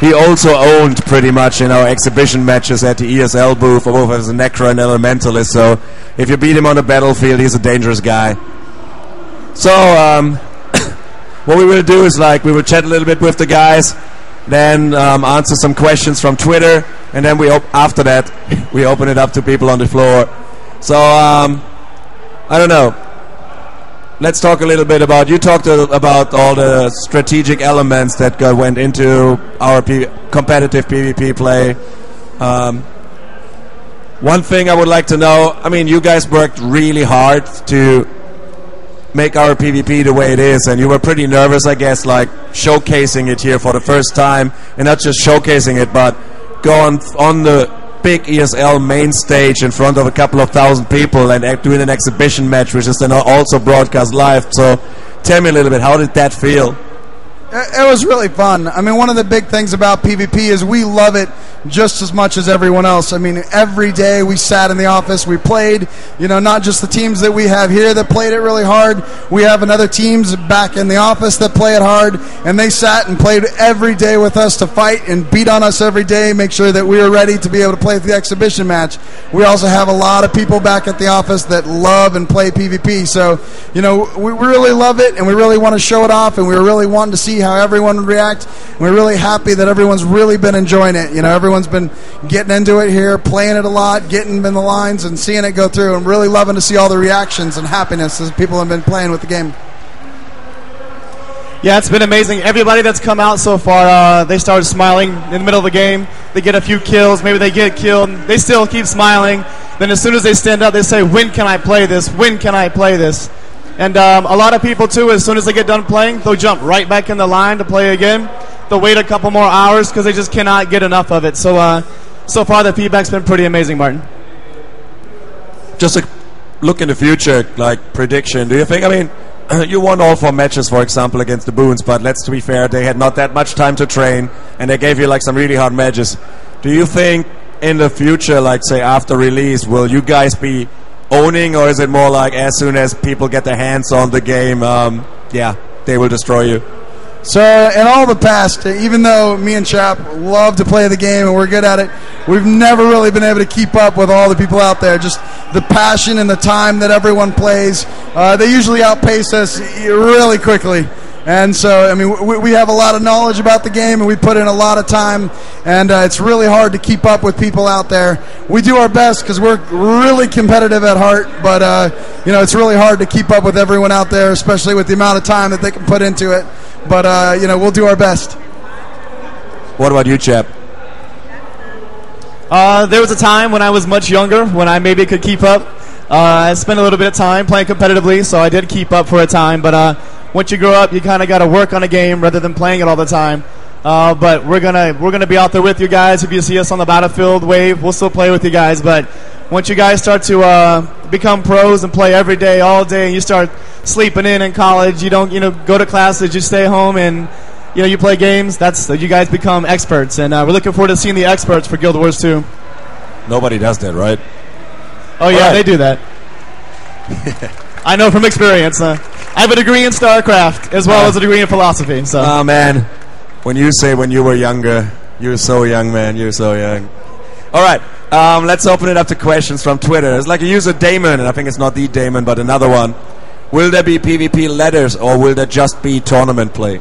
he also owned pretty much in our exhibition matches at the ESL booth, both as a Necro and Elementalist. So if you beat him on the battlefield, he's a dangerous guy. So what we will do is we will chat a little bit with the guys, then answer some questions from Twitter, and then after that we open it up to people on the floor. So I don't know. Let's talk a little bit about, you talked about all the strategic elements that went into our competitive PvP play. One thing I would like to know, I mean, you guys worked really hard to make our PvP the way it is, and you were pretty nervous, I guess, showcasing it here for the first time, and not just showcasing it, but go on the big ESL main stage in front of a couple of thousand people and doing an exhibition match, which is then also broadcast live. So tell me a little bit, how did that feel? It was really fun. I mean, one of the big things about PvP is we love it just as much as everyone else. I mean, every day we sat in the office, we played, not just the teams that we have here that played it really hard. We have another teams back in the office that play it hard, and they sat and played every day with us to fight and beat on us every day, make sure that we were ready to be able to play the exhibition match. We also have a lot of people back at the office that love and play PvP. So, we really love it, and we really want to show it off, and we really want to see how everyone would react. We're really happy that everyone's really been enjoying it. Everyone's been getting into it here, playing it a lot, getting in the lines and seeing it go through, and really loving to see all the reactions and happiness as people have been playing with the game. Yeah, it's been amazing. Everybody that's come out so far, they started smiling in the middle of the game. They get a few kills, maybe they get killed, they still keep smiling. Then as soon as they stand up, they say, when can I play this? When can I play this? And a lot of people, too, as soon as they get done playing, they'll jump right back in the line to play again. They'll wait a couple more hours because they just cannot get enough of it. So so far, the feedback's been pretty amazing, Martin. Just a look in the future, prediction. Do you think, I mean, you won all 4 matches, for example, against the Boons, but let's be fair, they had not that much time to train, and they gave you, some really hard matches. Do you think in the future, say, after release, will you guys be owning, or is it more as soon as people get their hands on the game, they will destroy you? So in all the past, even though me and Chap love to play the game and we're good at it, we've never really been able to keep up with all the people out there. Just the passion and the time that everyone plays, they usually outpace us really quickly. And so, I mean, we have a lot of knowledge about the game, and we put in a lot of time, and it's really hard to keep up with people out there. We do our best because we're really competitive at heart, but, it's really hard to keep up with everyone out there, especially with the amount of time that they can put into it. But, we'll do our best. What about you, Chap? There was a time when I was much younger, when I maybe could keep up. I spent a little bit of time playing competitively, so I did keep up for a time, but once you grow up, you kind of got to work on a game rather than playing it all the time. But we're gonna be out there with you guys. If you see us on the battlefield wave, we'll still play with you guys. But once you guys start to become pros and play every day, all day, and you start sleeping in college, you don't go to classes, you stay home and you play games. You guys become experts, and we're looking forward to seeing the experts for Guild Wars 2. Nobody does that, right? Oh yeah, they do that. I know from experience. I have a degree in StarCraft as well as a degree in philosophy. So. Oh, man. When you say when you were younger, you're so young, man. You're so young. All right. Let's open it up to questions from Twitter. There's a user, Damon, and I think it's not the Damon, but another one. Will there be PvP letters, or will there just be tournament play?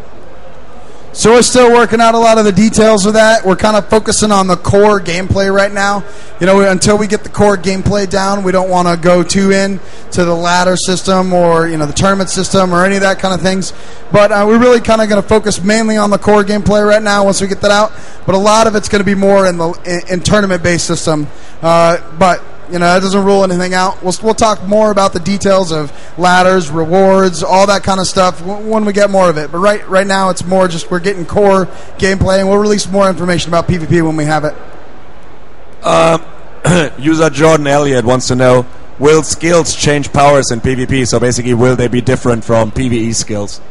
So we're still working out a lot of the details of that. We're kind of focusing on the core gameplay right now. Until we get the core gameplay down, we don't want to go too in to the ladder system or the tournament system or any of that kind of things. But we're really kind of going to focus mainly on the core gameplay right now once we get that out. But a lot of it's going to be more in tournament-based system. But that doesn't rule anything out. We'll talk more about the details of ladders, rewards, all that kind of stuff when we get more of it. But right now, it's more just we're getting core gameplay, and we'll release more information about PvP when we have it. User Jordan Elliott wants to know, will skills change powers in PvP? So basically, will they be different from PvE skills?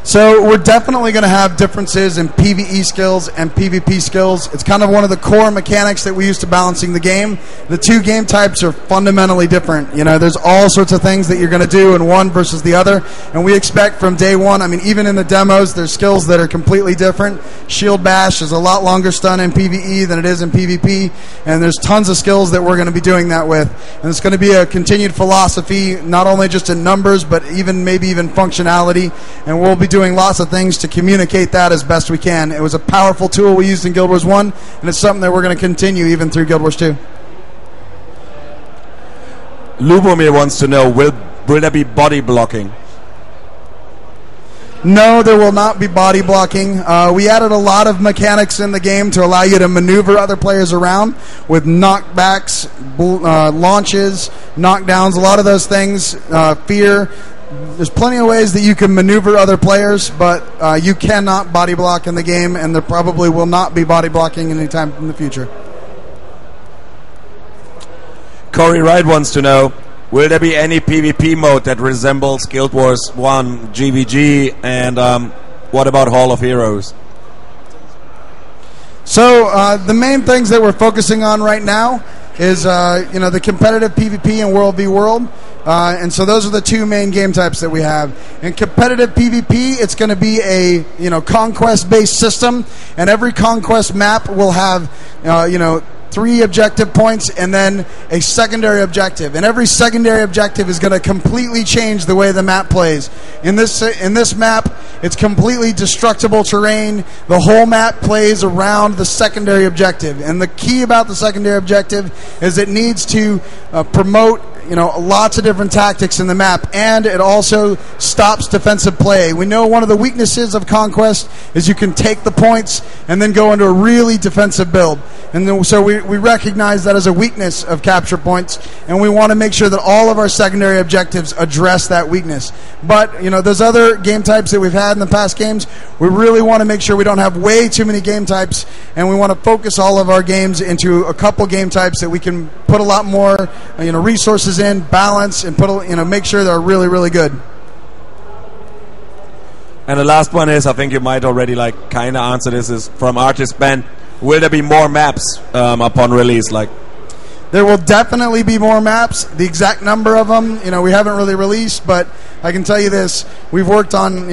So we're definitely going to have differences in PvE skills and PvP skills. It's kind of one of the core mechanics that we use to balancing the game. The two game types are fundamentally different. You know, there's all sorts of things that you're going to do in one versus the other, and we expect from day one, I mean, even in the demos, there's skills that are completely different. Shield Bash is a lot longer stun in PvE than it is in PvP, and there's tons of skills that we're going to be doing that with. And it's going to be a continued philosophy, not only just in numbers, but maybe even functionality, and we'll be doing lots of things to communicate that as best we can. It was a powerful tool we used in Guild Wars 1, and it's something that we're going to continue even through Guild Wars 2. Lubomir wants to know, will there be body blocking? No, there will not be body blocking. We added a lot of mechanics in the game to allow you to maneuver other players around with knockbacks, launches, knockdowns, a lot of those things, fear. There's plenty of ways that you can maneuver other players, but you cannot body block in the game, and there probably will not be body blocking anytime in the future. Corey Wright wants to know, will there be any PvP mode that resembles Guild Wars 1, GVG, and what about Hall of Heroes? So the main things that we're focusing on right now is the competitive PvP and World v World. And so those are the two main game types that we have. In competitive PvP, it's going to be a conquest-based system, and every conquest map will have 3 objective points and then a secondary objective. And every secondary objective is going to completely change the way the map plays. In this map, it's completely destructible terrain. The whole map plays around the secondary objective. And the key about the secondary objective is it needs to promote lots of different tactics in the map, and it also stops defensive play. We know one of the weaknesses of Conquest is you can take the points and then go into a really defensive build. And then, so we recognize that as a weakness of capture points, and we want to make sure that all of our secondary objectives address that weakness. But, those other game types that we've had in the past games, we really want to make sure we don't have way too many game types, and we want to focus all of our games into a couple game types that we can put a lot more resources in, balance, and make sure they're really, really good. And the last one is, I think you might already kind of answer this, is from Artist Ben. Will there be more maps upon release? There will definitely be more maps. The exact number of them, we haven't really released, but I can tell you this. We've worked on,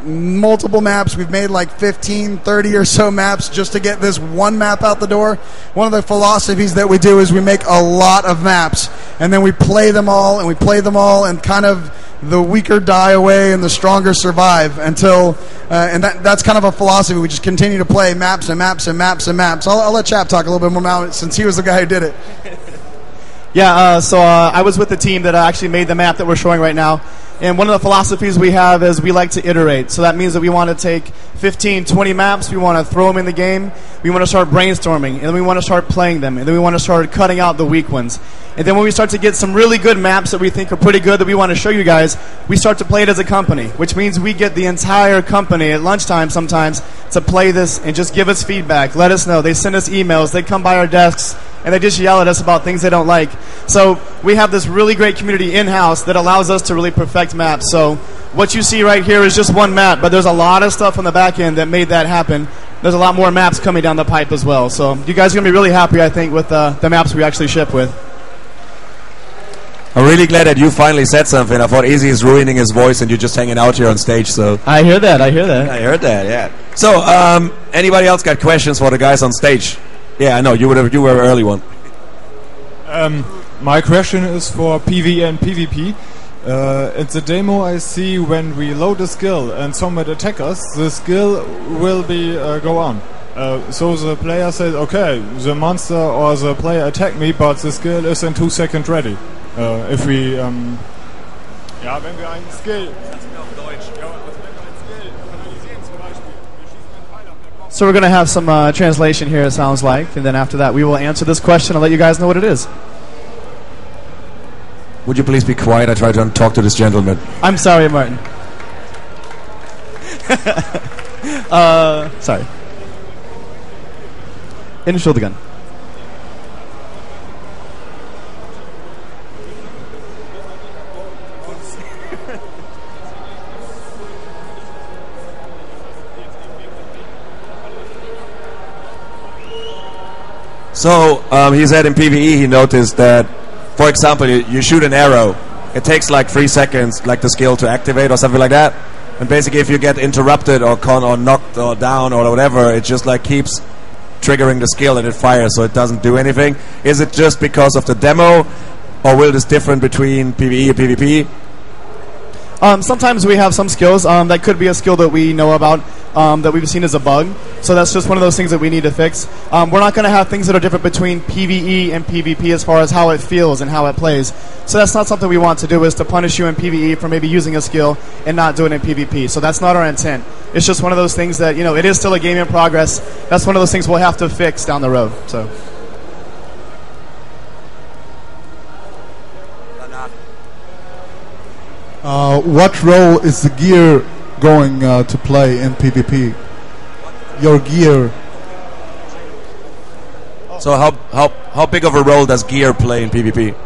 multiple maps. We've made 15, 30 or so maps just to get this one map out the door. One of the philosophies that we do is we make a lot of maps, and then we play them all, and kind of the weaker die away and the stronger survive until, and that's kind of a philosophy. We just continue to play maps and maps and maps and maps. I'll let Chap talk a little bit more now since he was the guy who did it. Yeah, so I was with the team that actually made the map that we're showing right now. And one of the philosophies we have is we like to iterate. So that means that we want to take 15, 20 maps, we want to throw them in the game, we want to start brainstorming, and then we want to start playing them, and then we want to start cutting out the weak ones. And then when we start to get some really good maps that we think are pretty good that we want to show you guys, we start to play it as a company, which means we get the entire company at lunchtime sometimes to play this and just give us feedback, let us know. They send us emails, they come by our desks, and they just yell at us about things they don't like. So we have this really great community in-house that allows us to really perfect maps. So what you see right here is just one map, but there's a lot of stuff on the back end that made that happen. There's a lot more maps coming down the pipe as well. So you guys are going to be really happy, I think, with the maps we actually ship with. I'm really glad that you finally said something. I thought Izzy is ruining his voice and you're just hanging out here on stage. So I hear that, I heard that, yeah. So, anybody else got questions for the guys on stage? Yeah, I know, you were an early one. My question is for PvE and PvP. In the demo I see when we load a skill and someone attack us, the skill will be go on. So the player says, okay, the monster or the player attacked me, but the skill is in 2 seconds ready. If we, wenn wir einen Skill... So we're going to have some translation here, it sounds like, and then after that we will answer this question and let you guys know what it is. Would you please be quiet? I try to talk to this gentleman. I'm sorry, Martin. Sorry. Entschuldigen. So he said in PvE he noticed that, for example, you shoot an arrow, it takes like 3 seconds, like the skill to activate or something like that. And basically, if you get interrupted or knocked or down or whatever, it just like keeps triggering the skill and it fires, so it doesn't do anything. Is it just because of the demo, or will this different between PvE and PvP? Sometimes we have some skills that could be a skill that we know about that we've seen as a bug. So that's just one of those things that we need to fix. We're not going to have things that are different between PvE and PvP as far as how it feels and how it plays. So that's not something we want to do, is to punish you in PvE for maybe using a skill and not doing it in PvP. So that's not our intent. It's just one of those things that, you know, it is still a game in progress. That's one of those things we'll have to fix down the road. So. What role is the gear going to play in PvP? Your gear. So how big of a role does gear play in PvP?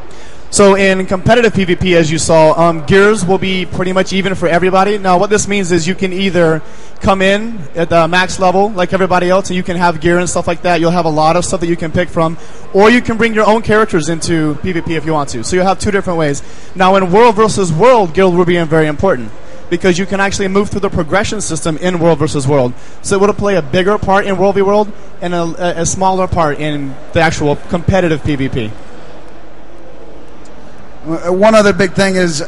So in competitive PvP, as you saw, gears will be pretty much even for everybody. Now, what this means is you can either come in at the max level like everybody else, and you can have gear and stuff like that. You'll have a lot of stuff that you can pick from, or you can bring your own characters into PvP if you want to. So you'll have two different ways. Now, in World versus World, guild will be very important, because you can actually move through the progression system in World versus World. So it will play a bigger part in World v World and a smaller part in the actual competitive PvP. One other big thing is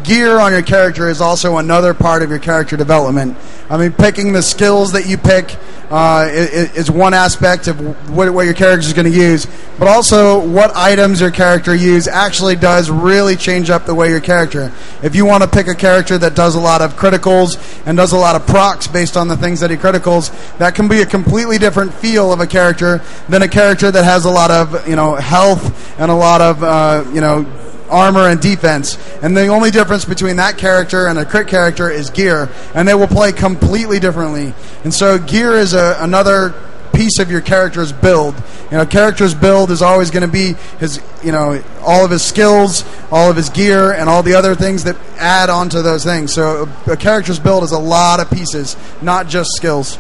gear on your character is also another part of your character development. I mean, picking the skills that you pick is one aspect of what your character is going to use, but also what items your character use actually does really change up the way your character. If you want to pick a character that does a lot of criticals and does a lot of procs based on the things that he criticals, that can be a completely different feel of a character than a character that has a lot of, you know, health and a lot of, you know, armor and defense. And the only difference between that character and a crit character is gear, and they will play completely differently. And so gear is another piece of your character's build. You know, character's build is always going to be his, you know, all of his skills, all of his gear, and all the other things that add on to those things. So a character's build is a lot of pieces, not just skills.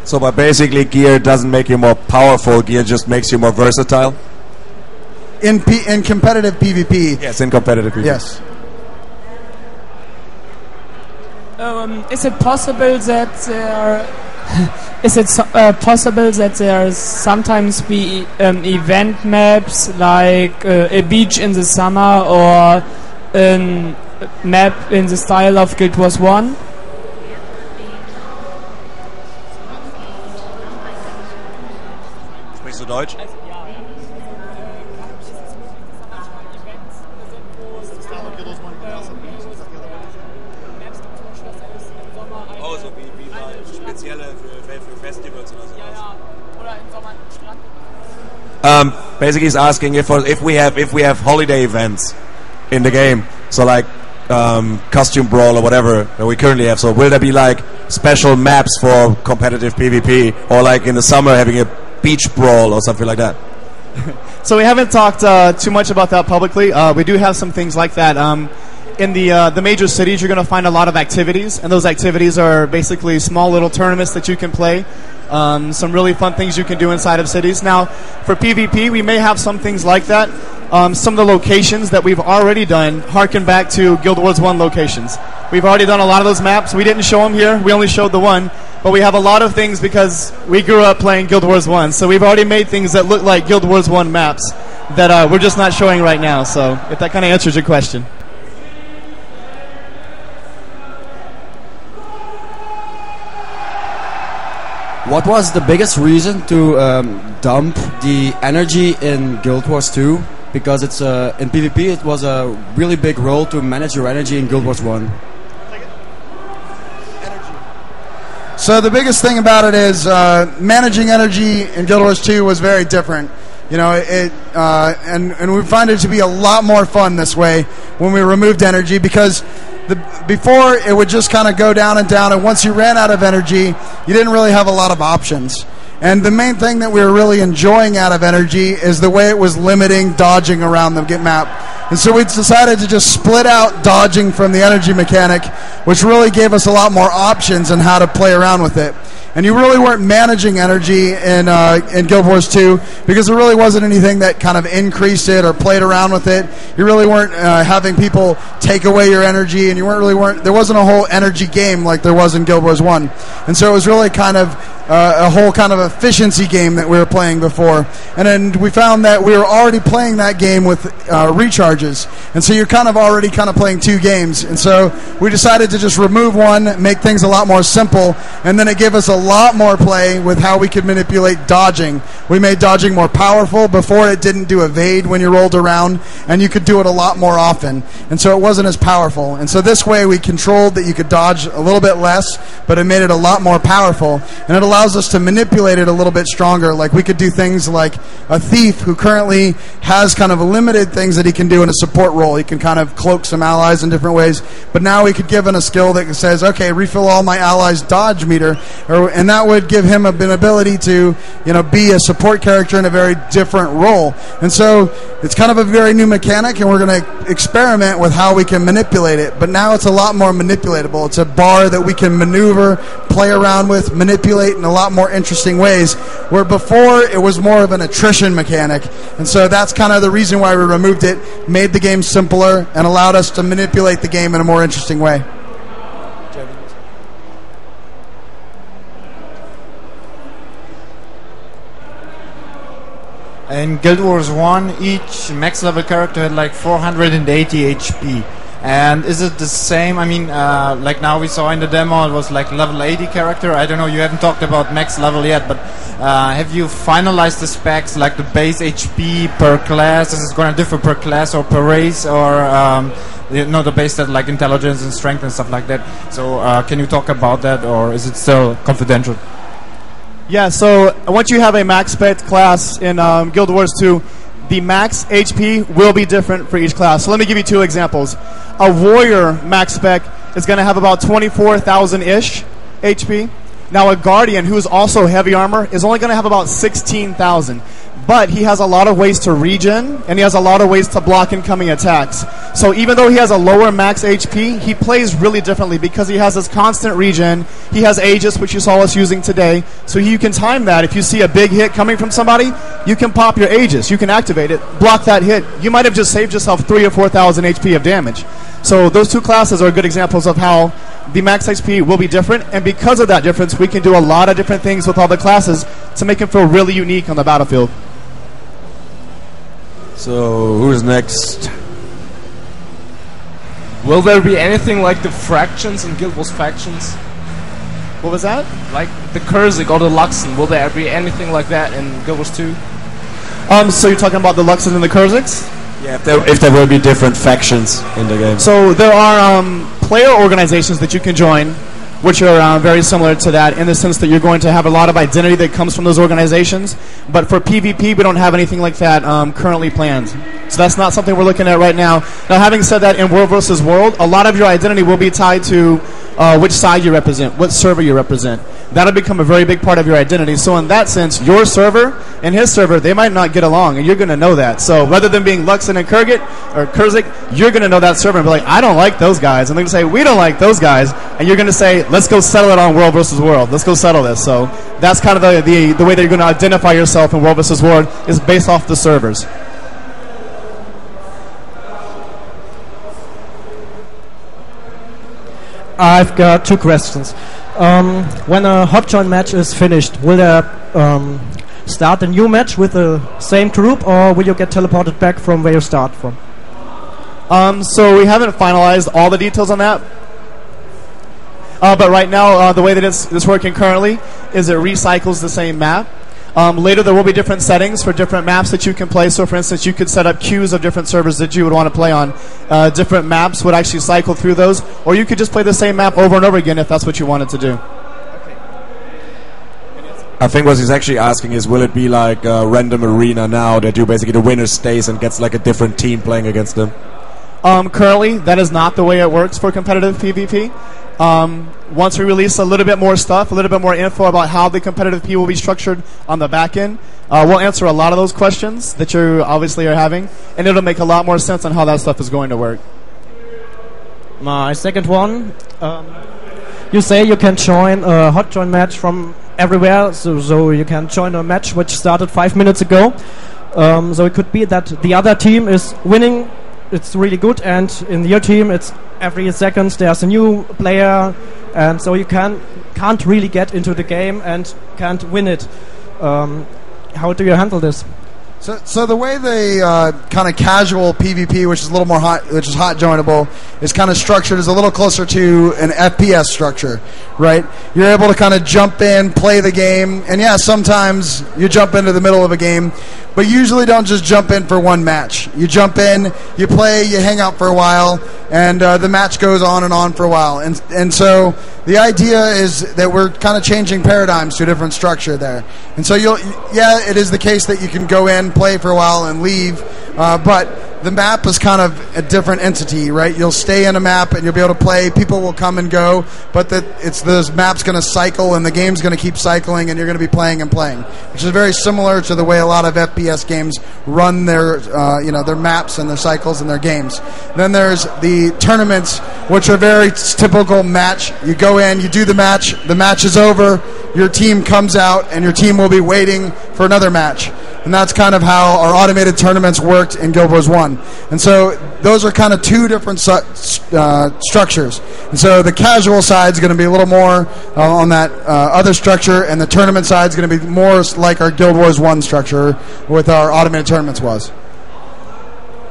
So but basically gear doesn't make you more powerful, gear just makes you more versatile? In competitive PvP. Yes, in competitive PvP. Yes. Is it possible that there possible that there sometimes be event maps like a beach in the summer or a map in the style of Guild Wars 1? Sprichst du Deutsch? Basically, he's asking if we have holiday events in the game, so like costume brawl or whatever that we currently have. So will there be like special maps for competitive PvP, or like in the summer having a beach brawl or something like that? So we haven't talked too much about that publicly. We do have some things like that. In the major cities, you're going to find a lot of activities, and those activities are basically small little tournaments that you can play. Some really fun things you can do inside of cities. Now, for PvP, we may have some things like that. Some of the locations that we've already done harken back to Guild Wars 1 locations. We've already done a lot of those maps. We didn't show them here. We only showed the one. But we have a lot of things because we grew up playing Guild Wars 1. So we've already made things that look like Guild Wars 1 maps that we're just not showing right now. So if that kind of answers your question. What was the biggest reason to dump the energy in Guild Wars 2? Because it's in PvP it was a really big role to manage your energy in Guild Wars 1. So the biggest thing about it is managing energy in Guild Wars 2 was very different. You know, and we find it to be a lot more fun this way when we removed energy, because before it would just kind of go down, and once you ran out of energy, you didn't really have a lot of options. And the main thing that we were really enjoying out of energy is the way it was limiting dodging around the map. And so we decided to just split out dodging from the energy mechanic, which really gave us a lot more options on how to play around with it. And you really weren't managing energy in Guild Wars 2 because there really wasn't anything that kind of increased it or played around with it. You really weren't having people take away your energy, and there wasn't a whole energy game like there was in Guild Wars 1. And so it was really kind of a whole kind of efficiency game that we were playing before. And then we found that we were already playing that game with recharges. And so you're kind of already kind of playing two games. And so we decided to just remove one, make things a lot more simple, and then it gave us a lot more play with how we could manipulate dodging. We made dodging more powerful. Before, it didn't do evade when you rolled around, and you could do it a lot more often. And so it wasn't as powerful. And so this way we controlled that you could dodge a little bit less, but it made it a lot more powerful. And it allows us to manipulate it a little bit stronger. Like we could do things like a thief who currently has kind of limited things that he can do in a support role. He can kind of cloak some allies in different ways. But now we could give him a skill that says, okay, refill all my allies' dodge meter, and that would give him an ability to, be a support character in a very different role. And so it's kind of a very new mechanic, and we're going to experiment with how we can manipulate it. But now it's a lot more manipulatable. It's a bar that we can maneuver, play around with, manipulate in a lot more interesting ways, where before it was more of an attrition mechanic. And so that's kind of the reason why we removed it, made the game simpler, and allowed us to manipulate the game in a more interesting way. In Guild Wars 1, each max level character had like 480 HP. And is it the same? I mean, like now we saw in the demo, it was like level 80 character. I don't know, you haven't talked about max level yet, but have you finalized the specs, like the base HP per class? Is it going to differ per class or per race, or the base stat like intelligence and strength and stuff like that? So can you talk about that, or is it still confidential? Yeah, so once you have a max spec class in Guild Wars 2, the max HP will be different for each class. So let me give you two examples. A warrior max spec is going to have about 24,000-ish HP. Now a guardian, who is also heavy armor, is only going to have about 16,000. But he has a lot of ways to regen, and he has a lot of ways to block incoming attacks. So even though he has a lower max HP, he plays really differently because he has this constant regen. He has Aegis, which you saw us using today. So you can time that. If you see a big hit coming from somebody, you can pop your Aegis. You can activate it, block that hit. You might have just saved yourself 3,000 or 4,000 HP of damage. So those two classes are good examples of how the max HP will be different, and because of that difference, we can do a lot of different things with all the classes to make them feel really unique on the battlefield. So, who's next? Will there be anything like the fractions in Guild Wars Factions? What was that? Like the Kurzik or the Luxon, will there be anything like that in Guild Wars 2? So you're talking about the Luxons and the Kurziks? Yeah, if there will be different factions in the game. So there are player organizations that you can join, which are very similar to that in the sense that you're going to have a lot of identity that comes from those organizations. But for PvP, we don't have anything like that currently planned. So that's not something we're looking at right now. Now, having said that, in World vs. World, a lot of your identity will be tied to which side you represent, what server you represent. That'll become a very big part of your identity. So in that sense, your server and his server, they might not get along, and you're going to know that. So rather than being Luxon and Kurzik, you're going to know that server and be like, I don't like those guys. And they're going to say, we don't like those guys. And you're going to say, let's go settle it on World vs. World. Let's go settle this. So that's kind of the way that you're going to identify yourself in World vs. World is based off the servers. I've got two questions. When a hot join match is finished, will there start a new match with the same group, or will you get teleported back from where you start from? So we haven't finalized all the details on that. But right now, the way that it's working currently is it recycles the same map. Later there will be different settings for different maps that you can play. So for instance, you could set up queues of different servers that you would want to play on. Different maps would actually cycle through those, or you could just play the same map over and over again if that's what you wanted to do. I think what he's actually asking is, will it be like a random arena now that you basically the winner stays and gets like a different team playing against them? Currently, that is not the way it works for competitive PvP. Once we release a little bit more stuff, a little bit more info about how the competitive P will be structured on the back end, we'll answer a lot of those questions that you obviously are having, and it'll make a lot more sense on how that stuff is going to work. My second one, you say you can join a hot join match from everywhere, so you can join a match which started 5 minutes ago. So it could be that the other team is winning, it's really good, and in your team it's every second there's a new player, and so you can't really get into the game and can't win it. How do you handle this? So the way the kind of casual PvP, which is a little more hot joinable, is kind of structured is a little closer to an FPS structure, right? You're able to kind of jump in, play the game, and yeah, sometimes you jump into the middle of a game, but usually don't just jump in for one match. You jump in, you play, you hang out for a while, and the match goes on and on for a while. And so the idea is that we're kind of changing paradigms to a different structure there. And so it is the case that you can go in, play for a while, and leave, but the map is kind of a different entity, right? You'll stay in a map and you'll be able to play. People will come and go, but this map's going to cycle and the game's going to keep cycling, and you're going to be playing and playing, which is very similar to the way a lot of FPS games run their their maps and their cycles and their games. Then there's the tournaments, which are very typical match. You go in, you do the match is over, your team comes out, and your team will be waiting for another match. And that's kind of how our automated tournaments worked in Guild Wars 1. And so those are kind of two different structures. And so the casual side is going to be a little more on that other structure, and the tournament side is going to be more like our Guild Wars 1 structure with our automated tournaments was.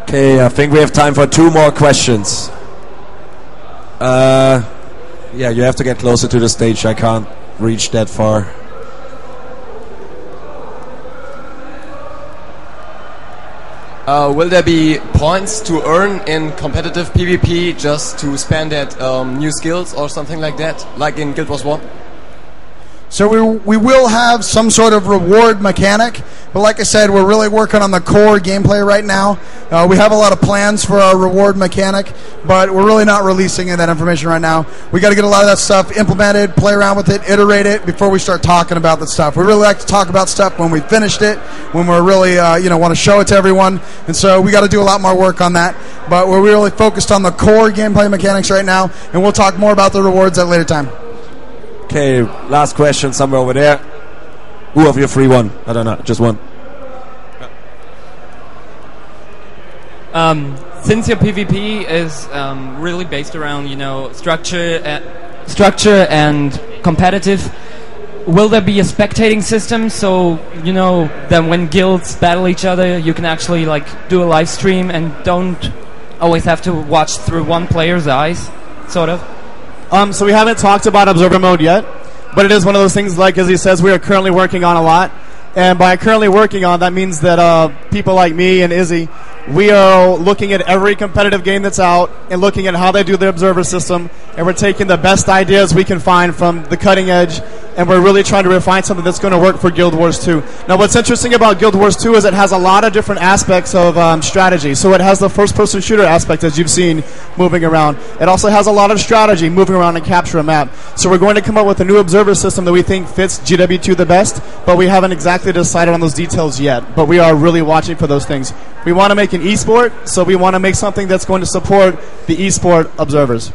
Okay, I think we have time for 2 more questions. Yeah, you have to get closer to the stage. I can't reach that far. Will there be points to earn in competitive PvP just to spend at new skills or something like that, like in Guild Wars 1? So we will have some sort of reward mechanic, but like I said, we're really working on the core gameplay right now. We have a lot of plans for our reward mechanic, but we're really not releasing that information right now. We got to get a lot of that stuff implemented, play around with it, iterate it before we start talking about that stuff. We really like to talk about stuff when we finished it, when we're really want to show it to everyone, and so we got to do a lot more work on that. But we're really focused on the core gameplay mechanics right now, and we'll talk more about the rewards at a later time. Okay, last question somewhere over there. Who of you 3-1? I don't know, just one. Since your PvP is really based around structure and competitive, will there be a spectating system so that when guilds battle each other, you can actually do a live stream and don't always have to watch through one player's eyes, sort of? So we haven't talked about observer mode yet, but it is one of those things, like as he says, we are currently working on a lot. And by currently working on, that means that people like me and Izzy, we are looking at every competitive game that's out and looking at how they do the observer system, and we're taking the best ideas we can find from the cutting edge, and we're really trying to refine something that's going to work for Guild Wars 2. Now, what's interesting about Guild Wars 2 is it has a lot of different aspects of strategy. So it has the first-person shooter aspect, as you've seen, moving around. It also has a lot of strategy, moving around and capture a map. So we're going to come up with a new observer system that we think fits GW2 the best, but we haven't exactly decided on those details yet. But we are really watching for those things. We want to make an esport, so we want to make something that's going to support the esport observers.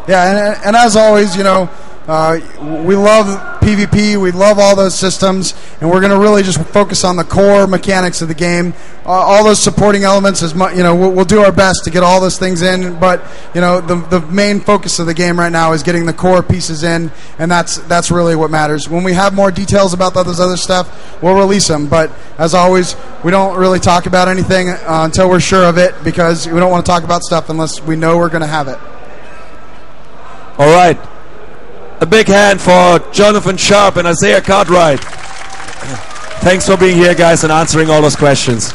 Yeah, and as always, we love PvP, we love all those systems, and we're going to really just focus on the core mechanics of the game. All those supporting elements, we'll do our best to get all those things in, but the main focus of the game right now is getting the core pieces in, and that's really what matters. When we have more details about those other stuff, we'll release them, but as always, we don't really talk about anything until we're sure of it, because we don't want to talk about stuff unless we know we're going to have it. All right. A big hand for Jonathan Sharp and Isaiah Cartwright. Thanks for being here, guys, and answering all those questions.